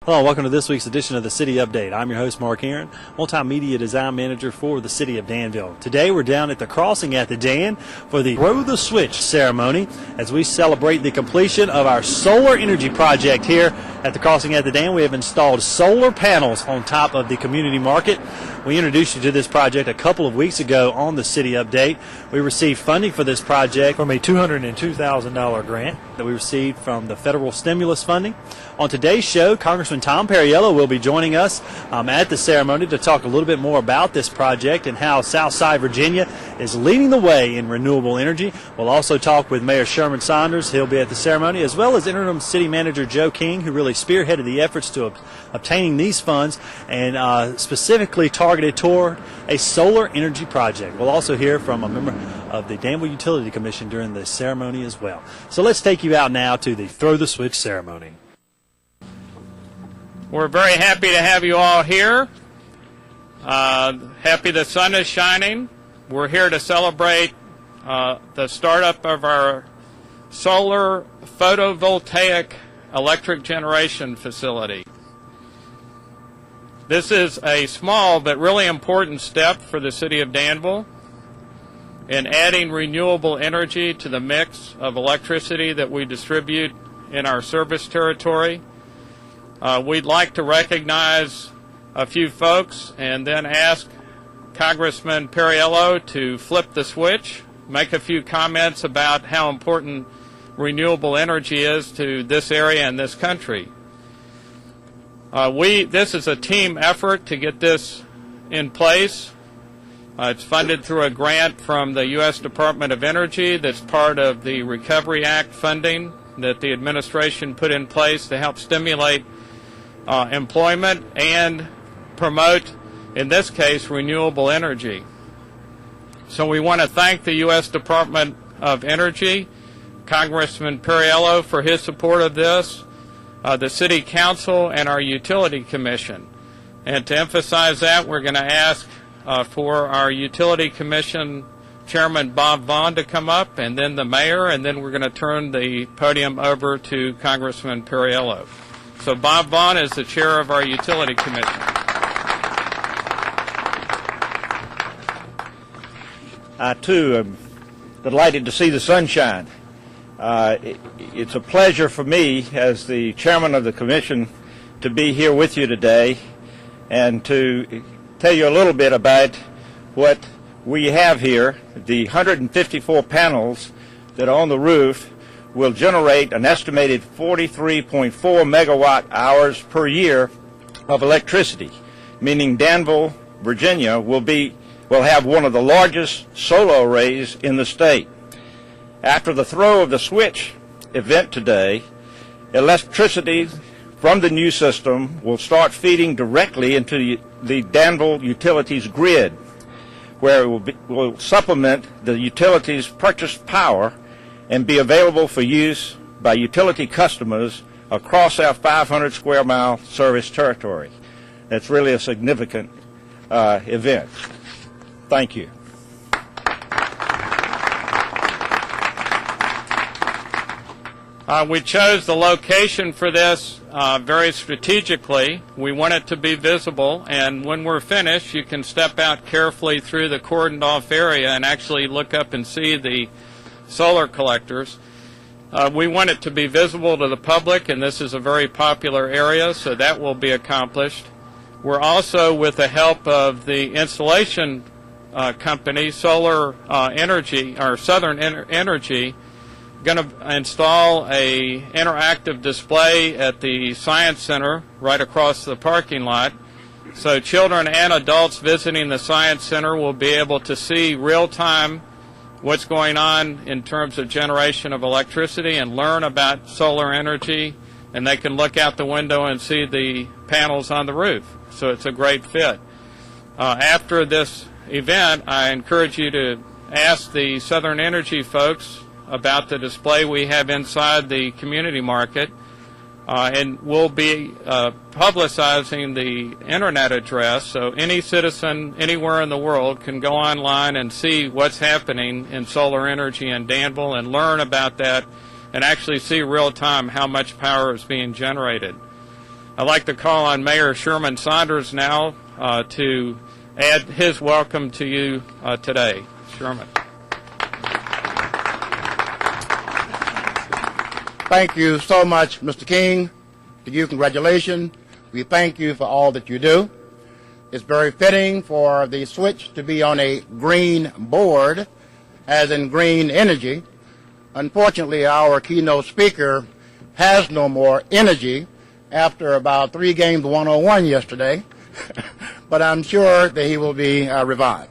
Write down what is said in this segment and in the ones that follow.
Hello, welcome to this week's edition of the City Update. I'm your host, Mark Aaron, multimedia design manager for the City of Danville. Today we're down at the crossing at the Dan for the Throw the Switch ceremony as we celebrate the completion of our solar energy project here at the crossing at the Dan. We have installed solar panels on top of the community market. We introduced you to this project a couple of weeks ago on the City Update. We received funding for this project from a $202,000 grant that we received from the federal stimulus funding. On today's show, Congressman Tom Perriello will be joining us at the ceremony to talk a little bit more about this project and how Southside Virginia is leading the way in renewable energy. We'll also talk with Mayor Sherman Saunders. He'll be at the ceremony, as well as Interim City Manager Joe King, who really spearheaded the efforts to obtaining these funds and specifically targeted toward a solar energy project. We'll also hear from a member of the Danville Utility Commission during the ceremony as well. So let's take you out now to the Throw the Switch ceremony. We're very happy to have you all here. Happy the sun is shining. We're here to celebrate the startup of our solar photovoltaic electric generation facility. This is a small but really important step for the City of Danville in adding renewable energy to the mix of electricity that we distribute in our service territory. We'd like to recognize a few folks and then ask Congressman Perriello to flip the switch, make a few comments about how important renewable energy is to this area and this country. This is a team effort to get this in place. It's funded through a grant from the U.S. Department of Energy that's part of the Recovery Act funding that the administration put in place to help stimulate employment and promote, in this case, renewable energy. So we want to thank the U.S. Department of Energy, Congressman Perriello for his support of this, the City Council, and our Utility Commission. And to emphasize that, we're going to ask for our Utility Commission Chairman Bob Vaughn to come up, and then the Mayor, and then we're going to turn the podium over to Congressman Perriello. So Bob Vaughn is the chair of our Utility Commission. I, too, am delighted to see the sunshine. It's a pleasure for me as the chairman of the commission to be here with you today and to tell you a little bit about what we have here. The 154 panels that are on the roof will generate an estimated 43.4 megawatt hours per year of electricity, meaning Danville, Virginia will have one of the largest solar arrays in the state. After the throw of the switch event today, electricity from the new system will start feeding directly into the Danville Utilities grid, where it will supplement the utilities' purchased power and be available for use by utility customers across our 500 square mile service territory. That's really a significant event. Thank you. We chose the location for this very strategically. We want it to be visible, and when we're finished, you can step out carefully through the cordoned off area and actually look up and see the solar collectors. We want it to be visible to the public, and this is a very popular area, so that will be accomplished. We're also, with the help of the installation company, Solar Energy, or Southern Energy, going to install a interactive display at the Science Center right across the parking lot. So children and adults visiting the Science Center will be able to see real-time what's going on in terms of generation of electricity and learn about solar energy, and they can look out the window and see the panels on the roof. So it's a great fit. After this event, I encourage you to ask the Southern Energy folks about the display we have inside the community market, and we'll be publicizing the internet address, so any citizen anywhere in the world can go online and see what's happening in solar energy in Danville and learn about that and actually see real time how much power is being generated. I'd like to call on Mayor Sherman Saunders now to add his welcome to you today. Sherman. Thank you so much, Mr. King. To you, congratulations. We thank you for all that you do. It's very fitting for the switch to be on a green board, as in green energy. Unfortunately, our keynote speaker has no more energy after about 3 games 101 yesterday, but I'm sure that he will be revived.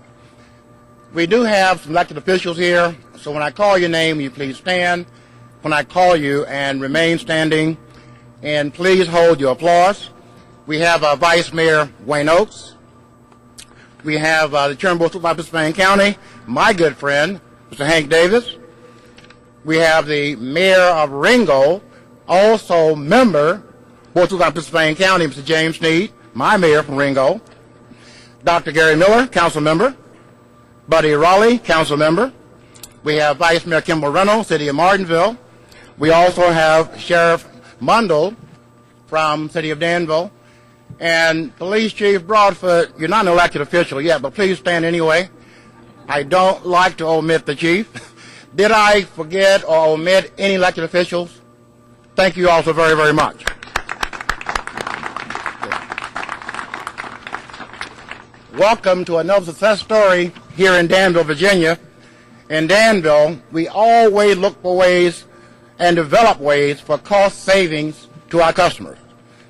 We do have some elected officials here, so when I call your name, you please stand. When I call you, and remain standing, and please hold your applause. We have Vice Mayor Wayne Oakes. We have the Chairman of Pennsylvania County, my good friend, Mr. Hank Davis. We have the Mayor of Ringgold, also member, Board of Pennsylvania County, Mr. James Sneed, my mayor from Ringgold. Dr. Gary Miller, council member. Buddy Raleigh, council member. We have Vice Mayor Kimball Reynolds, City of Martinsville. We also have Sheriff Mundell from City of Danville. And Police Chief Broadfoot, you're not an elected official yet, but please stand anyway. I don't like to omit the chief. Did I forget or omit any elected officials? Thank you all so very, very much. Welcome to another success story here in Danville, Virginia. In Danville, we always look for ways and develop ways for cost savings to our customers.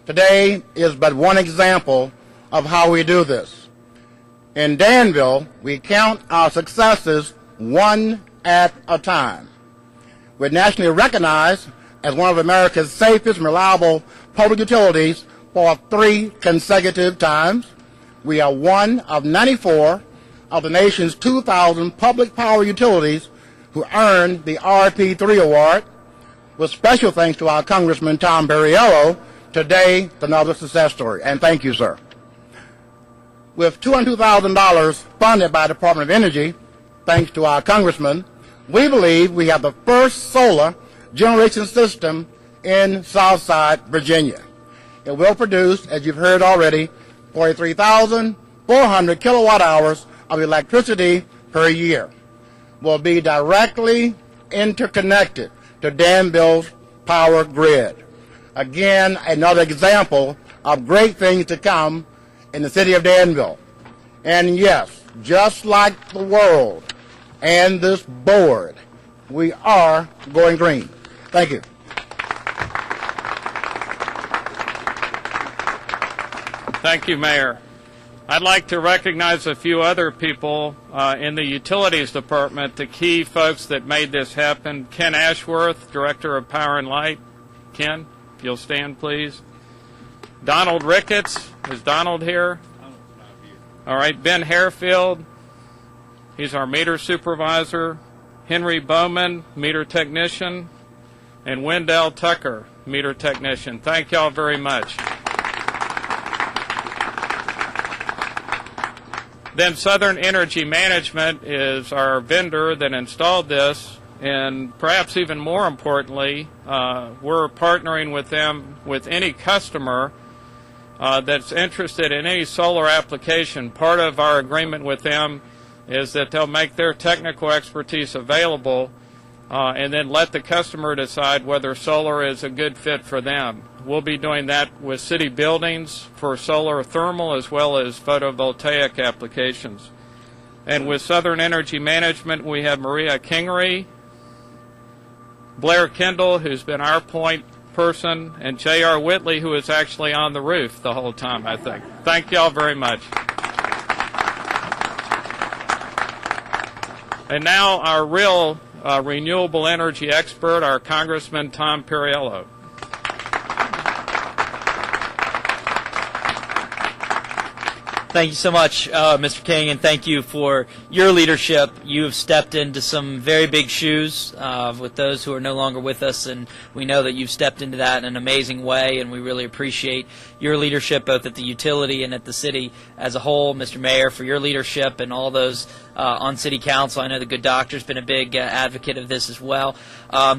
Today is but one example of how we do this. In Danville, we count our successes one at a time. We're nationally recognized as one of America's safest and reliable public utilities for 3 consecutive times. We are one of 94 of the nation's 2,000 public power utilities who earned the RP3 award, with special thanks to our Congressman Tom Perriello. Today, another success story, and thank you, sir. With $202,000 funded by the Department of Energy, thanks to our Congressman, we believe we have the first solar generation system in Southside Virginia. It will produce, as you've heard already, 43,400 kilowatt hours of electricity per year. Will be directly interconnected to Danville's power grid. Again, another example of great things to come in the city of Danville. And yes, just like the world and this board, we are going green. Thank you. Thank you, Mayor. I'd like to recognize a few other people in the Utilities Department, the key folks that made this happen. Ken Ashworth, Director of Power and Light. Ken, if you'll stand, please. Donald Ricketts. Is Donald here? All right. Ben Harefield. He's our meter supervisor. Henry Bowman, meter technician. And Wendell Tucker, meter technician. Thank y'all very much. Then Southern Energy Management is our vendor that installed this, and perhaps even more importantly, we're partnering with them with any customer that's interested in any solar application. Part of our agreement with them is that they'll make their technical expertise available and then let the customer decide whether solar is a good fit for them. We'll be doing that with city buildings for solar thermal as well as photovoltaic applications. And with Southern Energy Management, we have Maria Kingery, Blair Kendall, who's been our point person, and J.R. Whitley, who is actually on the roof the whole time, I think. Thank y'all very much. And now our real renewable energy expert, our Congressman Tom Perriello. Thank you so much, Mr. King, and thank you for your leadership. You have stepped into some very big shoes with those who are no longer with us, and we know that you've stepped into that in an amazing way, and we really appreciate your leadership both at the utility and at the city as a whole. Mr. Mayor, for your leadership and all those on City Council. I know the Good Doctor's been a big advocate of this as well.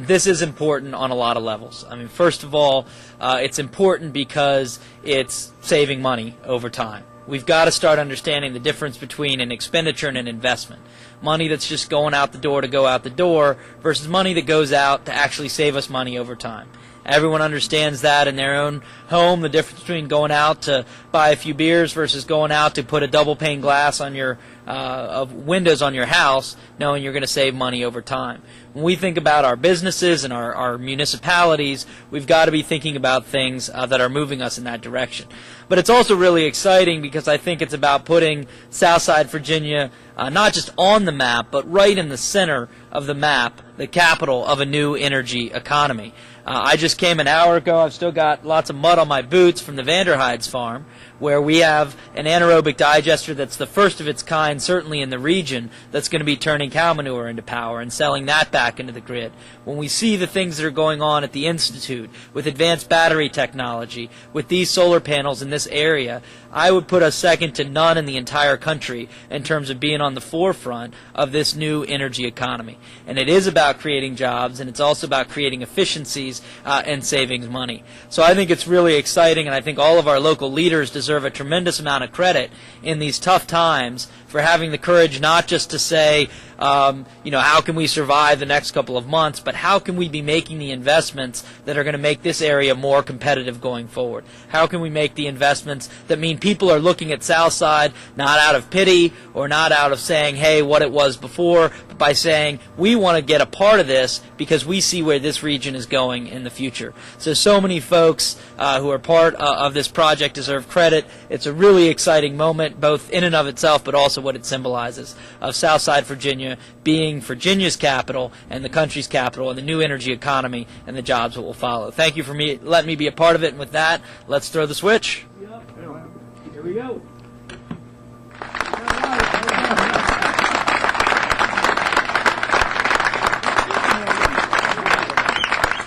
This is important on a lot of levels. I mean, first of all, it's important because it's saving money over time. We've got to start understanding the difference between an expenditure and an investment. Money that's just going out the door to go out the door versus money that goes out to actually save us money over time. Everyone understands that in their own home, the difference between going out to buy a few beers versus going out to put a double pane glass on your of windows on your house, knowing you're going to save money over time. When we think about our businesses and our municipalities, we've got to be thinking about things that are moving us in that direction. But it's also really exciting because I think it's about putting Southside Virginia not just on the map, but right in the center of the map, the capital of a new energy economy. I just came an hour ago. I've still got lots of mud on my boots from the Vanderhides farm, where we have an anaerobic digester that's the first of its kind, certainly in the region, that's going to be turning cow manure into power and selling that back into the grid. When we see the things that are going on at the Institute with advanced battery technology, with these solar panels in this area, I would put us second to none in the entire country in terms of being on the forefront of this new energy economy. And it is about creating jobs, and it's also about creating efficiencies and savings money. So I think it's really exciting, and I think all of our local leaders deserve a tremendous amount of credit in these tough times for having the courage not just to say, how can we survive the next couple of months, but how can we be making the investments that are going to make this area more competitive going forward? How can we make the investments that mean people are looking at Southside not out of pity or not out of saying, hey, what it was before, but by saying, we want to get a part of this because we see where this region is going in the future. So many folks who are part of this project deserve credit. It's a really exciting moment, both in and of itself, but also what it symbolizes of Southside Virginia being Virginia's capital and the country's capital and the new energy economy and the jobs that will follow. Thank you for letting me be a part of it, and with that, let's throw the switch. Here we go.